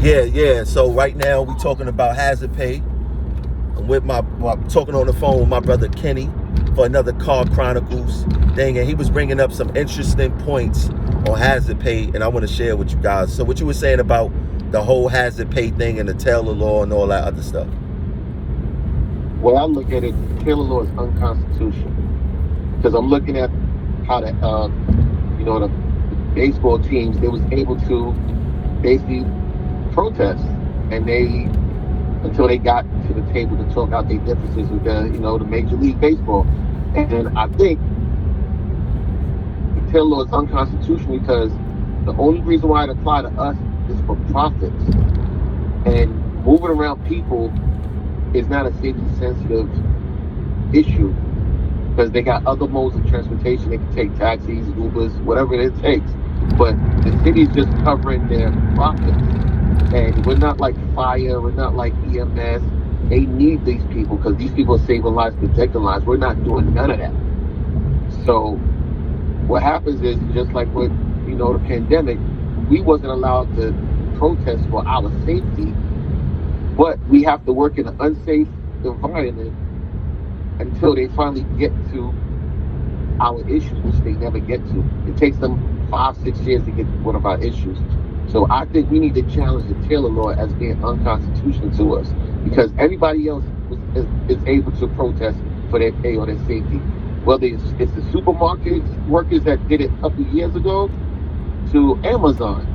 Yeah. So right now we talking about hazard pay. I'm with talking on the phone with my brother Kenny for another Car Chronicles thing, and he was bringing up some interesting points on hazard pay, and I want to share with you guys. So what you were saying about the whole hazard pay thing and the Taylor law and all that other stuff. Well, I look at it, Taylor law is unconstitutional because I'm looking at how the baseball teams, they was able to basically protest, and they until they got to the table to talk out their differences with the Major League Baseball. And I think the Taylor law is unconstitutional because the only reason why it applied to us is for profits. And moving around people is not a safety sensitive issue because they got other modes of transportation. They can take taxis, Ubers, whatever it takes. But the city's just covering their profits. And we're not like fire, we're not like EMS. They need these people because these people are saving lives, protecting lives. We're not doing none of that. So what happens is just like with the pandemic, we wasn't allowed to protest for our safety, but we have to work in an unsafe environment until they finally get to our issues, which they never get to. It takes them 5-6 years to get to one of our issues. So I think we need to challenge the Taylor law as being unconstitutional to us because everybody else is able to protest for their pay or their safety. Whether it's the supermarket workers that did it a couple of years ago to Amazon.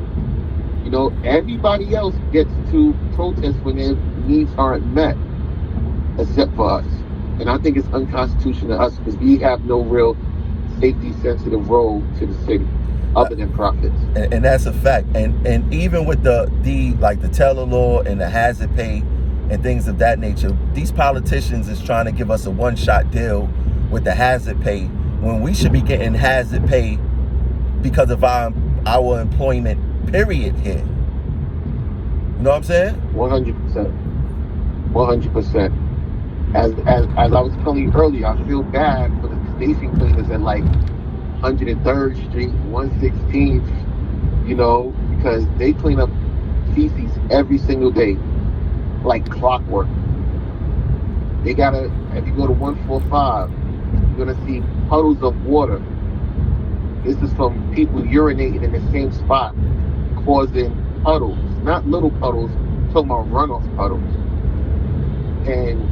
Everybody else gets to protest when their needs aren't met, except for us. And I think it's unconstitutional to us because we have no real safety-sensitive role to the city other than profits. And that's a fact. And even with the Taylor law and the hazard pay and things of that nature, these politicians is trying to give us a one-shot deal with the hazard pay when we should be getting hazard pay because of our employment period here. You know what I'm saying? 100%. 100%. As I was telling you earlier, I feel bad for the Stacy Cleaners at like 103rd Street, 116th, because they clean up feces every single day, like clockwork. If you go to 145, you're gonna see puddles of water. This is from people urinating in the same spot, causing puddles, not little puddles, I'm talking about runoff puddles. And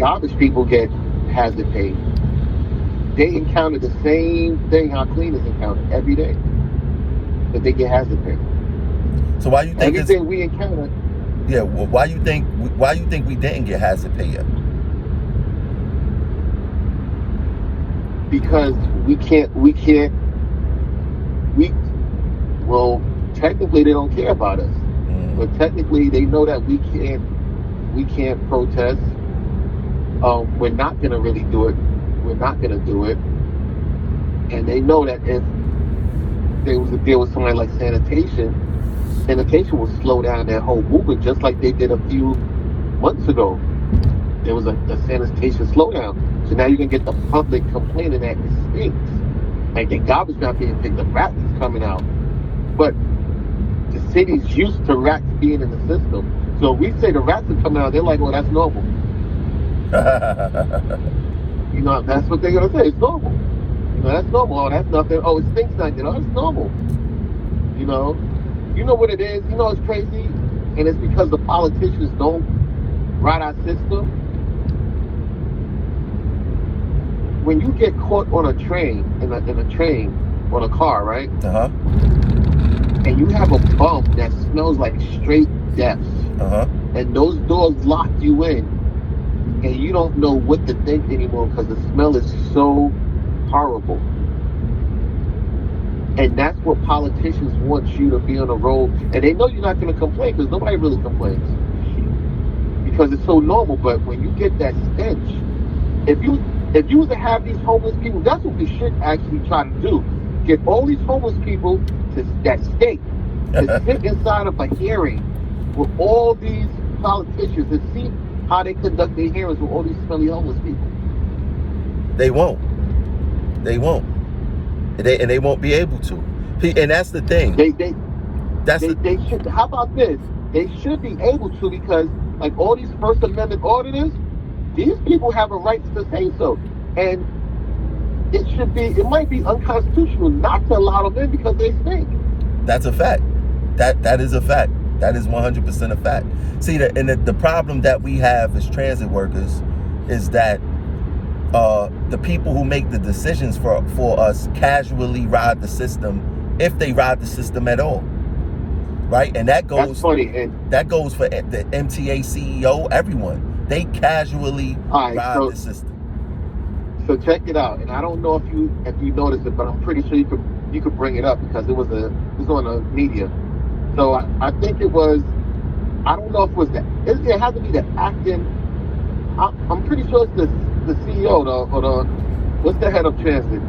garbage people get hazard pay. They encounter the same thing our cleaners encounter every day, but they get hazard pay. So why you think everything we encounter? Yeah. Well, why you think we didn't get hazard pay yet? Because well, technically they don't care about us, but technically they know that we can't protest. We're not gonna really do it. We're not gonna do it, and they know that if there was a deal with somebody like Sanitation will slow down their whole movement, just like they did a few months ago. There was a sanitation slowdown. So now you can get the public complaining that it stinks. Like the garbage not being picked up, rats is coming out. But the city's used to rats being in the system. So if we say the rats are coming out, they're like, well, that's normal. That's what they're going to say. It's normal. That's normal. Oh, that's nothing. Oh, it stinks like that. Oh, it's normal. You know what it is? It's crazy. And it's because the politicians don't ride our system. When you get caught on a train, on a car, right? Uh-huh. And you have a bump that smells like straight death. Uh-huh. And those doors lock you in. And you don't know what to think anymore because the smell is so horrible. And that's what politicians want you to be on the road. And they know you're not going to complain because nobody really complains. Because it's so normal. But when you get that stench, if you was to have these homeless people, that's what we should actually try to do. Get all these homeless people to sit inside of a hearing with all these politicians and see how they conduct their hearings with all these smelly homeless people. They won't. They won't be able to. And that's the thing. They should. How about this? They should be able to, because like all these First Amendment auditors, these people have a right to say so. And it might be unconstitutional not to allow them in because they stink. That's a fact. That is a fact. That is 100% a fact. See, the problem that we have as transit workers is that the people who make the decisions for us casually ride the system, if they ride the system at all, right? And that goes. That's funny. And that goes for the MTA CEO, everyone. They casually ride the system. So check it out. And I don't know if you noticed it, but I'm pretty sure you could bring it up because it was on the media. So I think it was. I don't know if it was it had to be the acting. I'm pretty sure it's the CEO or the what's the head of transit?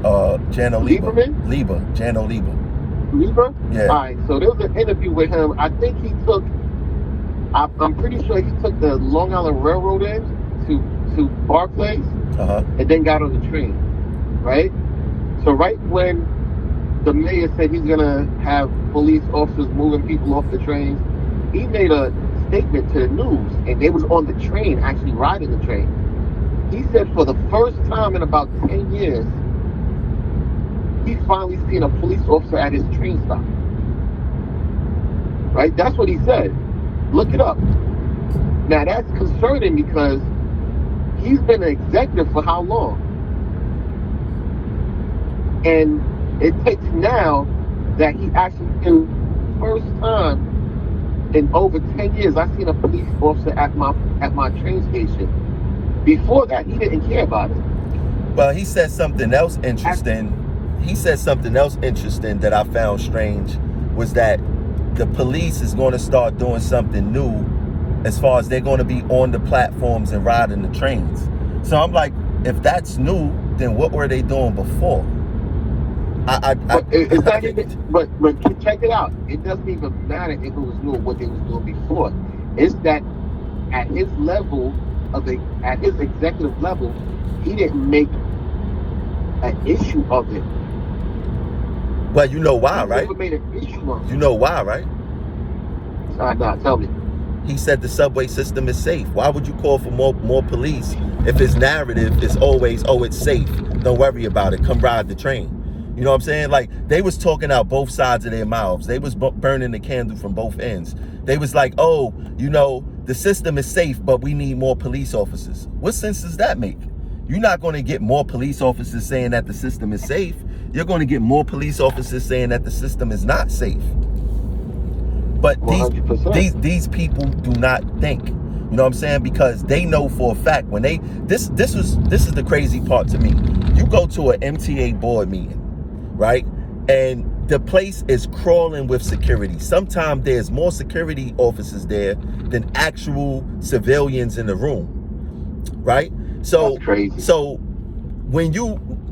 Jano Lieberman? Jano Lieber? Yeah. All right. So there was an interview with him. I think he took. I'm pretty sure he took the Long Island Railroad in to Barclays, and then got on the train, right? So right when the mayor said he's gonna have police officers moving people off the trains, he made a statement to the news, and they was on the train, actually riding the train. He said for the first time in about 10 years, he finally seen a police officer at his train stop. Right? That's what he said. Look it up. Now that's concerning because he's been an executive for how long? And it takes now that he actually, first time in over 10 years, I've seen a police officer at my train station. Before that, he didn't care about it. Well, he said something else interesting. That I found strange was that the police is going to start doing something new as far as they're going to be on the platforms and riding the trains. So I'm like, if that's new, then what were they doing before? But check it out. It doesn't even matter if it was new or what they was doing before. It's that at his level at his executive level, he didn't make an issue of it. Well, you know why, right? He never made an issue of it. You know why, right? Nah, tell me. He said the subway system is safe. Why would you call for more police if his narrative is always, oh, it's safe, don't worry about it, come ride the train? You know what I'm saying? Like, they was talking out both sides of their mouths. They was burning the candle from both ends. They was like, oh, the system is safe, but we need more police officers. What sense does that make? You're not going to get more police officers saying that the system is safe. You're going to get more police officers saying that the system is not safe. But these people do not think. You know what I'm saying? Because they know for a fact when this is the crazy part to me. You go to an MTA board meeting, right? And the place is crawling with security. Sometimes there's more security officers there than actual civilians in the room, right? So that's crazy. So when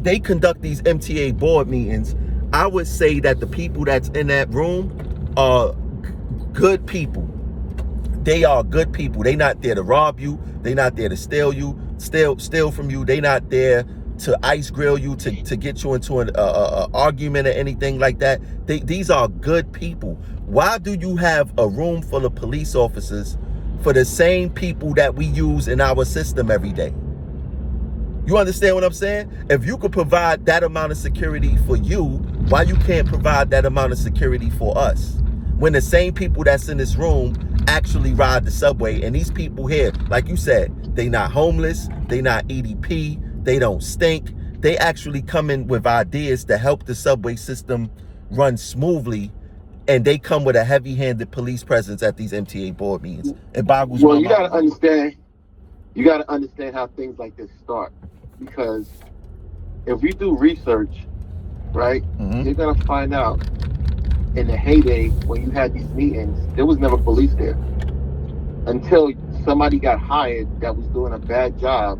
they conduct these MTA board meetings, I would say that the people that's in that room are good people. They are good people. They not there to rob you. They not there to steal from you. They not there to ice grill you, to get you into an argument or anything like that. These are good people. Why do you have a room full of police officers for the same people that we use in our system every day? You understand what I'm saying? If you could provide that amount of security for you, why you can't provide that amount of security for us? When the same people that's in this room actually ride the subway, and these people here, like you said, they not homeless, they not EDP, they don't stink. They actually come in with ideas to help the subway system run smoothly, and they come with a heavy-handed police presence at these MTA board meetings. It boggles my mind. You gotta understand how things like this start, because if we do research, right, you're gonna find out in the heyday when you had these meetings, there was never police there until somebody got hired that was doing a bad job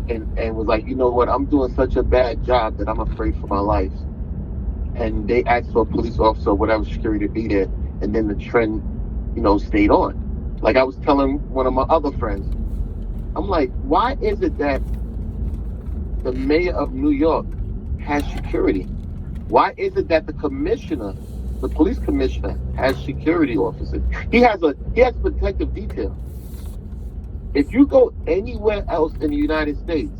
and was like, you know what, I'm doing such a bad job that I'm afraid for my life. And they asked for a police officer or whatever security to be there, and then the trend, stayed on. Like I was telling one of my other friends, I'm like, why is it that the mayor of New York has security? Why is it that the commissioner the police commissioner has security officers. He has protective detail. If you go anywhere else in the United States,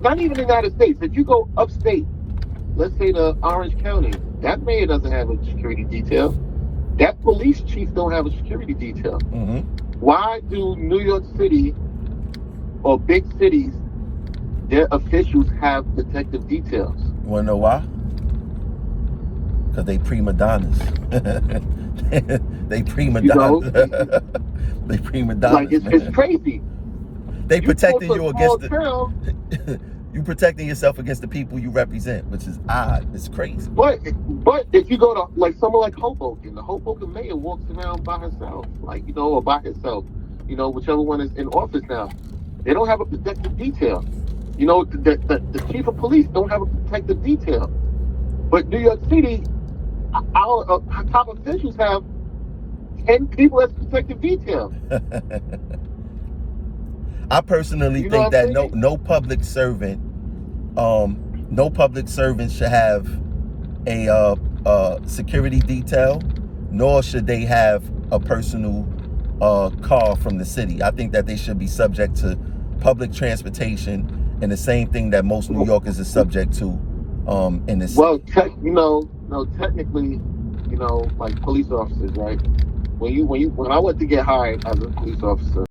not even the United States, if you go upstate, let's say to Orange County, that mayor doesn't have a security detail. That police chief don't have a security detail. Mm-hmm. Why do New York City or big cities, their officials have protective details? You wanna know why? Because they prima donnas. They prima donnas. They prima donnas. Like it's crazy. They protecting you against the you protecting yourself against the people you represent, which is odd. It's crazy. But if you go to like someone like Hoboken, the Hoboken mayor walks around by herself, like, you know, or by herself, you know, whichever one is in office now. They don't have a protective detail. You know, the chief of police don't have a protective detail. But New York City, our top officials have 10 people as protective detail. I personally think that no public servant, should have a security detail, nor should they have a personal car from the city. I think that they should be subject to public transportation and the same thing that most New Yorkers are subject to in the city. Well, technically, you know, like police officers, right? When I went to get hired as a police officer,